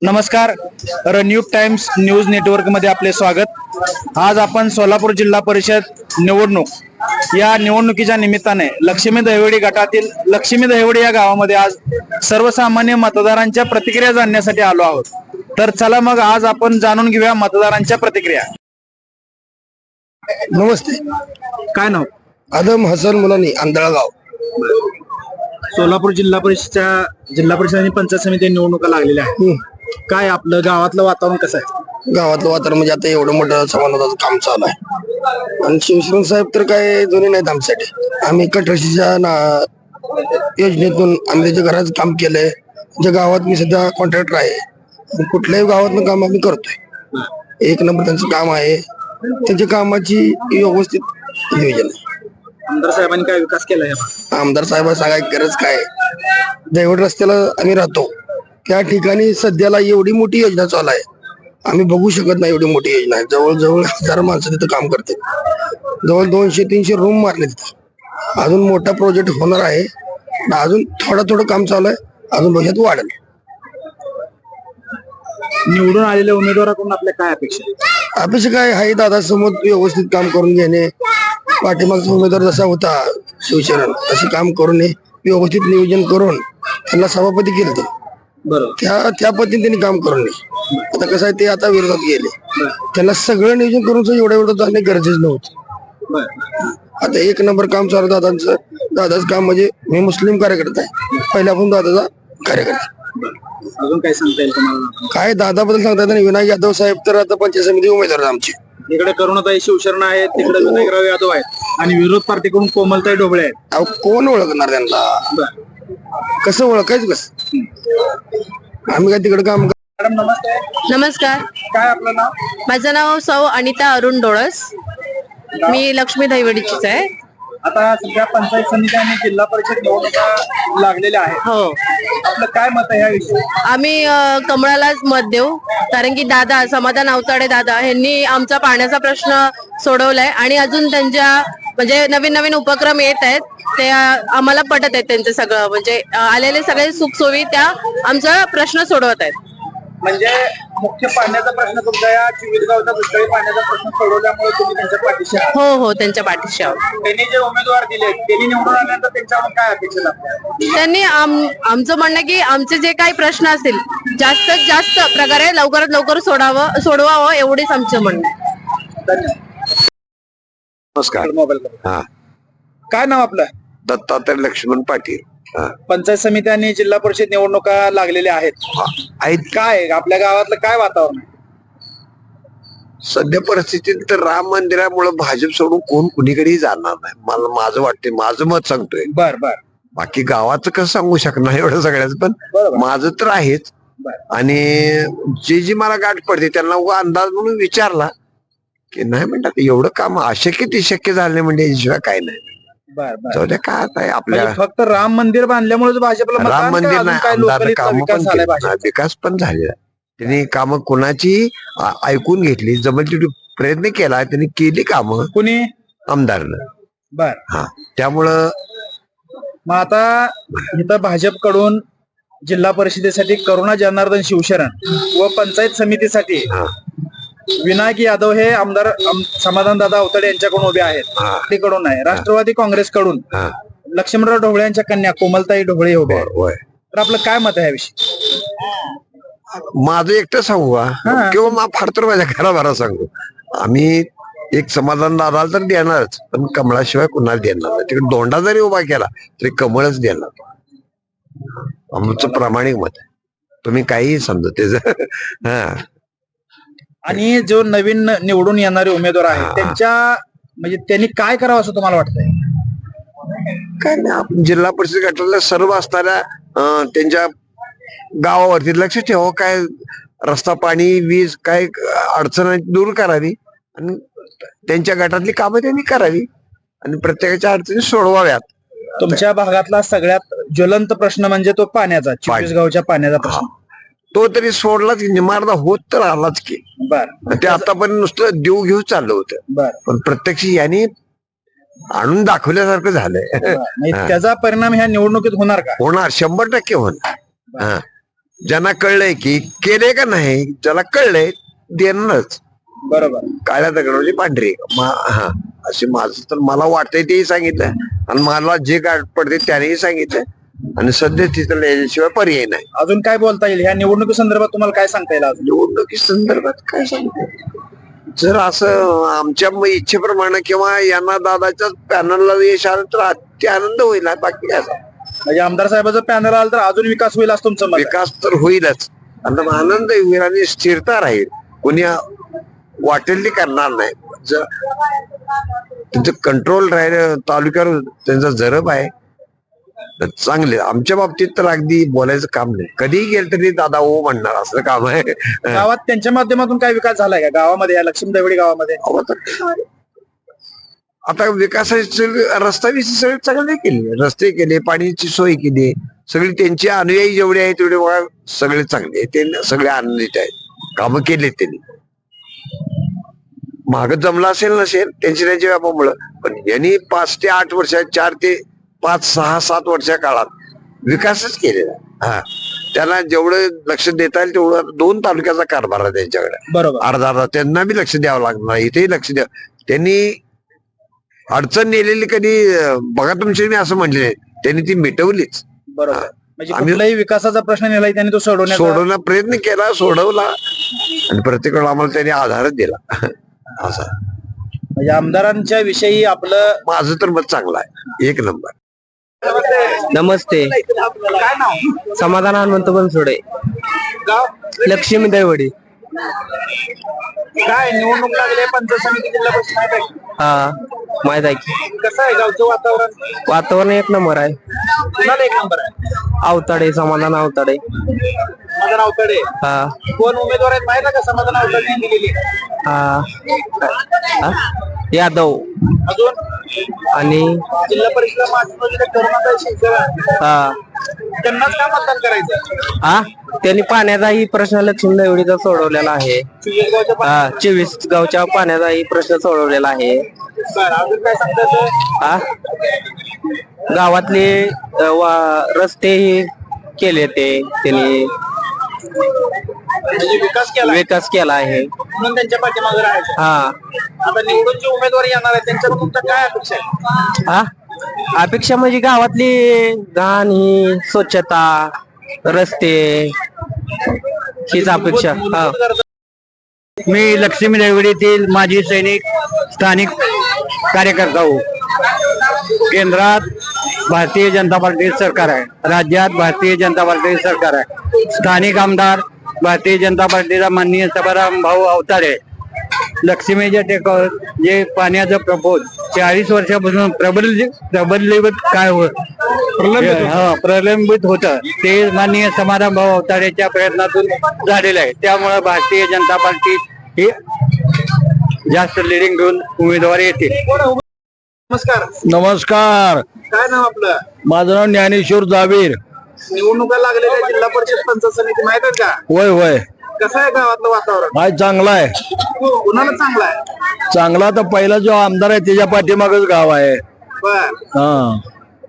नमस्कार. रणयुग times news network मध्ये आपले स्वागत. आज आपण सोलापूर जिल्हा परिषद निवडणूक या निवडणुकीच्या निमित्ताने लक्ष्मी दहिवडी गटातील लक्ष्मी दहिवडी या गावामध्ये आज सर्वसामान्य मतदारांच्या प्रतिक्रिया जाणण्यासाठी आलो आहोत. तर चला मग आज आपण जाणून घेऊया मतदारांच्या प्रतिक्रिया. नमस्ते. काय नाव? आदम हसन मुलानी, आंधळगाव. सोलापूर जिल्हा परिषद आणि पंचायत समिती निवडणुका लागलेल्या आहेत. काय आपलं गावातलं वातावरण कसं आहे? गावातलं वातावरण म्हणजे आता एवढं मोठं समाधानाचं काम चालू आहे. आणि शिवशरण साहेब तर काय जुने नाहीत आमच्यासाठी. आम्ही कटरशीच्या योजनेतून आम्ही त्याच्या घराचं काम केलंय. ज्या गावात मी सध्या कॉन्ट्रॅक्टर आहे. आणि कुठल्याही गावातलं काम आम्ही करतोय. एक नंबर त्यांचं काम आहे. त्यांच्या कामाची व्यवस्थित नियोजन आहे. आमदार साहेबांनी काय विकास केलाय? आमदार साहेब सांगायची गरज काय? दैवड रस्त्याला आम्ही राहतो त्या ठिकाणी सध्याला एवढी मोठी योजना चालू आहे. आम्ही बघू शकत नाही एवढी मोठी योजना आहे. जवळजवळ 1000 माणसं तिथं काम करते. जवळ 200-300 रूम मारले तिथं. अजून मोठा प्रोजेक्ट होणार आहे. अजून थोडं काम चालू आहे. अजून भविष्यात वाढेल. निवडून आलेल्या उमेदवाराकडून आपल्या काय अपेक्षा? अपेक्षा काय आहे? दादासमोर व्यवस्थित काम करून घेणे. पाठीमागचा उमेदवार जसा होता शिवशरण तसे काम करून व्यवस्थित नियोजन करून त्यांना सभापती केलं. बरोबर. त्या पद्धतीने त्यांनी काम करून नये. आता कसं आहे, ते आता विरोधात गेले. त्यांना सगळं नियोजन करून एवढं जाणे गरजेचं नव्हतं. आता एक नंबर काम चालू दादांचं. दादाचं काम म्हणजे मी मुस्लिम कार्यकर्ता आहे. पहिल्यापासून दादाचा कार्यकर्ता. अजून काय सांगता येईल तुम्हाला? काय दादाबद्दल सांगता येतं? विनायक यादव साहेब तर आता पंचायत समिती उमेदवार आमचे. इकडे करुणाताई शिवशरण आहेत, तिकडे विनायकराव यादव आहेत आणि विरोध पार्टीकडून कोमलताई ढोबळे आहेत. अहो, कोण ओळखणार त्यांना? कसं ओळखायचं कसं? आम्ही काय तिकडे काम. मॅडम नमस्ते. नमस्कार. काय आपलं नाव? माझं नाव सौ अनिता अरुण डोळस. मी लक्ष्मी दहिवडीचीच आहे. आता सध्या पंचायत समिती आणि जिल्हा परिषद निवडणुका लागलेल्या आहेत. हो. आपलं काय मत आहे याविषयी? आम्ही कमळालाच मत देऊ. कारण की दादा समाधान अवताडे दादा यांनी आमचा पाण्याचा प्रश्न सोडवलाय आणि अजून त्यांच्या म्हणजे नवीन उपक्रम येत आहेत. ते आम्हाला पटत आहेत. त्यांचं सगळं म्हणजे आलेले सगळे सुख सोयी त्या आमचा प्रश्न सोडवत आहेत. म्हणजे मुख्य पाण्याचा प्रश्न तुमच्या या चिविलगावचा दुष्काळी पाण्याचा प्रश्न सोडवल्यामुळे तुम्ही त्यांच्या पाठीशी आहात. हो, त्यांच्या पाठीशी आहोत. त्यांनी जे उमेदवार दिले त्यांनी निवडून आल्यानंतर त्यांच्यावर काय अपेक्षा लागतात? त्यांनी आमचं म्हणणं की आमचे जे काही प्रश्न असतील जास्तीत जास्त प्रकारे लवकरात लवकर सोडवावं एवढीच आमचं म्हणणं आहे. धन्यवाद. नमस्कार. मोबाईल काय नाव आपलं? दत्तात्रय लक्ष्मण पाटील. पंचायत समिती आणि जिल्हा परिषद निवडणुका लागलेल्या आहेत. काय आपल्या गावातलं काय वातावरण आहे? सध्या परिस्थितीत तर राम मंदिरामुळे भाजप सोडून कोण कुणीकडेही जाणार नाही. मला माझं वाटतंय, माझं मत सांगतोय. बर बाकी गावाचं कसं सांगू शकणार एवढं सगळ्याच, पण माझं तर आहेच. आणि जी मला गाठ पडते त्यांना उगा अंदाज म्हणून विचारला की नाही म्हणतात एवढं काम अशक्य ते शक्य झाले म्हणजे याशिवाय काय नाही. जाऊ द्या, काय आता आपल्या फक्त राम मंदिर बांधल्यामुळे भाजपला राम मंदिर नाही, काम पण विकास पण झालेला. त्यांनी कामं कोणाची ऐकून घेतली, जमेल तेवढी प्रयत्न केला, त्यांनी केली कामं कुणी आमदारनं. बर. त्यामुळं मग आता इथं भाजपकडून जिल्हा परिषदेसाठी करुणा जनार्दन शिवशरण व पंचायत समितीसाठी विनायक यादव हे आमदार समाधान दादा अवताडे यांच्याकडून उभे आहेत. तिकडून आहे राष्ट्रवादी काँग्रेसकडून लक्ष्मणराव ढोबळे यांच्या कन्या कोमलताई ढोबळे उभे आहेत. तर आपलं काय मत आहे याविषयी? माझं एकटं सांगू का किंवा मग फार तर माझ्या घराभरा सांगू, आम्ही एक समाधान दादाला तर देणारच, पण कमळाशिवाय कुणाला देणार नाही. तिकडे दोंडा जरी उभा केला तरी कमळच देणार. आमचं प्रामाणिक मत आहे. तुम्ही काहीही समजा त्याच. आणि जो नवीन निवडून येणारे उमेदवार आहेत त्यांच्या म्हणजे त्यांनी काय करावं असं तुम्हाला वाटतंय? काय नाही, आपण जिल्हा परिषद गटातल्या सर्व असणाऱ्या त्यांच्या गावावरती लक्ष ठेवा. काय रस्ता, पाणी, वीज, काय अडचण दूर करावी आणि त्यांच्या गटातली कामं त्यांनी करावी आणि प्रत्येकाच्या अडचणी सोडवाव्यात. तुमच्या भागातला सगळ्यात ज्वलंत प्रश्न म्हणजे तो पाण्याचा, चिविलगावच्या पाण्याचा प्रश्न. तो तरी सोडलाच, निमार्दा होत तर आलाच की. ते आतापर्यंत नुसतं देऊ घेऊ चाललं होतं, पण प्रत्यक्ष यांनी आणून दाखवल्यासारखं झालंय. त्याचा परिणाम ह्या निवडणुकीत होणार का? होणार, 100% होणार. ज्यांना कळलंय की केले का नाही, ज्याला कळलंय देणारच. बरोबर. काळ्या दगडावरची पांढरी हा असे माझं तर मला वाटतंय तेही सांगितलं आणि मला जे गाठ पडते त्यानेही सांगितलं आणि सध्या तिथं याच्याशिवाय पर्याय नाही. अजून काय बोलता येईल ह्या निवडणुकी संदर्भात तुम्हाला काय सांगता येईल अजून? निवडणुकी संदर्भात काय सांगतो, जर असं आमच्या इच्छेप्रमाणे किंवा यांना दादाच्या पॅनलला यश आलं तर अति आनंद होईल. बाकी काय म्हणजे आमदार साहेबाचं पॅनल आलं तर अजून विकास होईल असं तुमचं मत आहे? विकास तर होईलच आणि आनंद होईल आणि स्थिरता राहील. कोणी वाटेल ते करणार नाही. त्यांचं कंट्रोल राहील, तालुक्यावर त्यांचा जरब आहे चांगले. आमच्या बाबतीत तर अगदी बोलायचं काम नाही. कधीही गेलं तरी दादा हो म्हणणार असं काम आहे. गावात त्यांच्या माध्यमातून काय विकास झालाय का गावामध्ये, या लक्ष्मी देवडी गावामध्ये? आता विकासाचे रस्ता सगळे चांगले केले, रस्ते केले, पाण्याची सोय केली, सगळी त्यांची अनुयायी जेवढे आहेत तेवढे बघा सगळे चांगले, ते सगळे आनंदित आहेत. कामं केले त्यांनी. माग जमलं असेल नसेल त्यांच्या व्यापामुळं, पण यांनी 5 ते 8 वर्षात 4 ते 5, 6, 7 वर्षा काळात विकासच केलेला. हा त्याला जेवढं लक्ष देता येईल तेवढं 2 तालुक्याचा कारभार आहे त्यांच्याकडे. बरोबर. अर्धा त्यांना बी लक्ष द्यावं लागणार, इथेही लक्ष द्या. त्यांनी अडचण नेलेली कधी बघा तुमची मी असं म्हणले, त्यांनी ती मिटवलीच. बरोबर. म्हणजे कुठलाही विकासाचा प्रश्न नेलाय त्यांनी तो सोडवण्याचा प्रयत्न केला, सोडवला आणि प्रत्येक वेळा आम्हाला त्यांनी आधारच दिला. असा म्हणजे आमदारांच्या विषयी आपलं माझं तर मत चांगलं आहे, 1 नंबर. नमस्ते. काय नाव? समाधान हनुमंत बनसोडे, गाव? लक्ष्मी दैवडी. काय निवडणूक लागली पंचायत समिती जिल्हा परिषद माहित आहे का? हा माहित आहे की. कसं आहे गावचं वातावरण? वातावरण 1 नंबर आहे. कुणाला 1 नंबर आहे? अवताडे, समाधान अवताडे. समाधान अवतडे. हा कोण उमेदवार आहेत माहित आहे का समाधान अवतडे यांनी दिलेली? हा हा? यादव अजून आणि जिल्हा परिषद माझ्या करुणाताई शिवसेना, हा त्यांनाच का मतदान करायचं? हा त्यांनी पाण्याचाही प्रश्न लक्ष्मी दैवडीचा सोडवलेला आहे. सुजयगावच्या हा 24 गावच्या पाण्याचाही प्रश्न सोडवलेला आहे. बरं, अजून काय सांगतात? हा गावातले रस्तेही केले त्यांनी, म्हणजे विकास केला आहे. म्हणून त्यांच्या पाठीमागे राहायचं. हा आता निवडून जे उमेदवार येणार आहेत त्यांच्याकडून तुमच्या काय अपेक्षा आहे? हा अपेक्षा म्हणजे गावातली घाण ही स्वच्छता, रस्ते हीच अपेक्षा. हा मी लक्ष्मी देवडीतील माजी सैनिक स्थानिक कार्यकर्ता हूँ. केंद्रात भारतीय जनता पार्टी सरकार आहे, राज्यात भारतीय जनता पार्टी सरकार आहे. स्थानिक आमदार भारतीय जनता पार्टीचा माननीय सभाराम भाऊ अवताडे. लक्ष्मीच्या टेकावर जे पाण्याचं प्रपोज 40 वर्षापासून प्रबलित काय प्रलंबित होतं ते माननीय समाधान भाऊ अवताडेच्या प्रयत्नातून झालेलं आहे. त्यामुळे भारतीय जनता पार्टी ही जास्त लिडिंग घेऊन उमेदवार येतील. नमस्कार. नमस्कार, काय नाव आपलं? माझं नाव ज्ञानेश्वर जावीर. निवडणुका लागलेल्या जिल्हा परिषद पंचायत समिती माहित आहे का? होय होय, कसं आहे गावातलं वातावरण? हाय चांगला आहे. कुणाला चांगला आहे? चांगला तर पहिला जो आमदार आहे त्याच्या पाठीमागच गाव आहे. बर. हा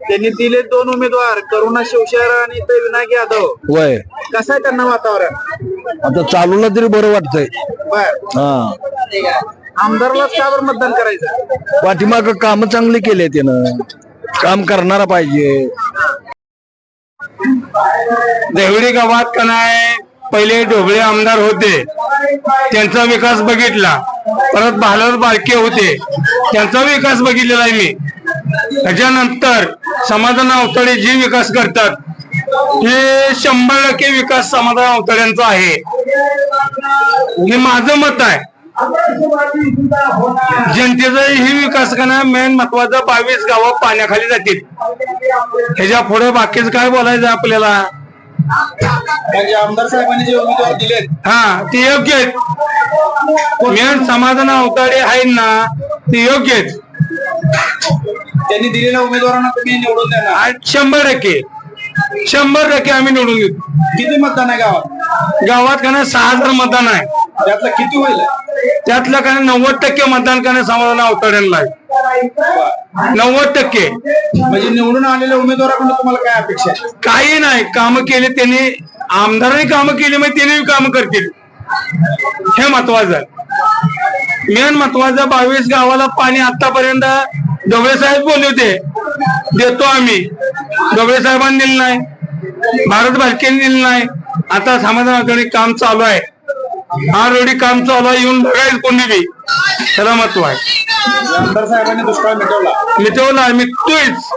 त्यांनी दिले 2 उमेदवार, करुणा शिवशेर आणि ते विनायक यादव. होय, कसं आहे त्यांना वातावरण? आता चालूला तरी बरं वाटतंय. बर. हा आमदारलाच का बरं मतदान करायचं? पाठीमाग काम चांगली केले त्यानं, काम करणारा पाहिजे. देवडी गावात का नाही पहिले ढोबळे आमदार होते, त्यांचा विकास बघितला. परत भालर बाळके होते, त्यांचा विकास बघितलेला आहे मी. त्याच्यानंतर समाधान अवताडे जे विकास करतात हे 100% विकास समाधान अवताड्यांचा आहे. हे माझं मत आहे. जनतेचा ही विकास करणं मेन महत्वाचं. 22 गावं पाण्याखाली जातील. ह्याच्या पुढे बाकीच काय बोलायचं आपल्याला? म्हणजे आमदार साहेबांनी जे उमेदवार दिलेत हा ते योग्य आहेत. मेन समाधान अवताडे आहेत ना, ते योग्य आहेत. त्यांनी दिलेल्या उमेदवारांना तुम्ही निवडून देणार? 100% आम्ही निवडून देतो. किती मतदान आहे गावात? गावात का 6000 मतदान आहे. त्यातलं किती होईल? त्यातलं का 90% मतदान करणे समाधान अवताड्यांना आहे. 90%. म्हणजे निवडून आलेल्या उमेदवाराकडून तुम्हाला काय अपेक्षा आहे? काही नाही, काम केले त्यांनी आमदारांनी कामं केली मग त्यांनी कामं करतील, हे महत्वाचं. मेन महत्वाचं 22 गावाला पाणी आतापर्यंत ढोबळे साहेब बोलले होते देतो आम्ही, ढोबळे साहेबांनी दिलं नाही, भारत भालकेंनी दिलं नाही. आता समाधानाकडे काम चालू आहे, हा रोडी काम चालू आहे, येऊन बघायला कोणी बी, त्याला महत्व आहे. आमदार साहेबांनी दुष्काळ मिटवला. मिटवला, मिटतोयच.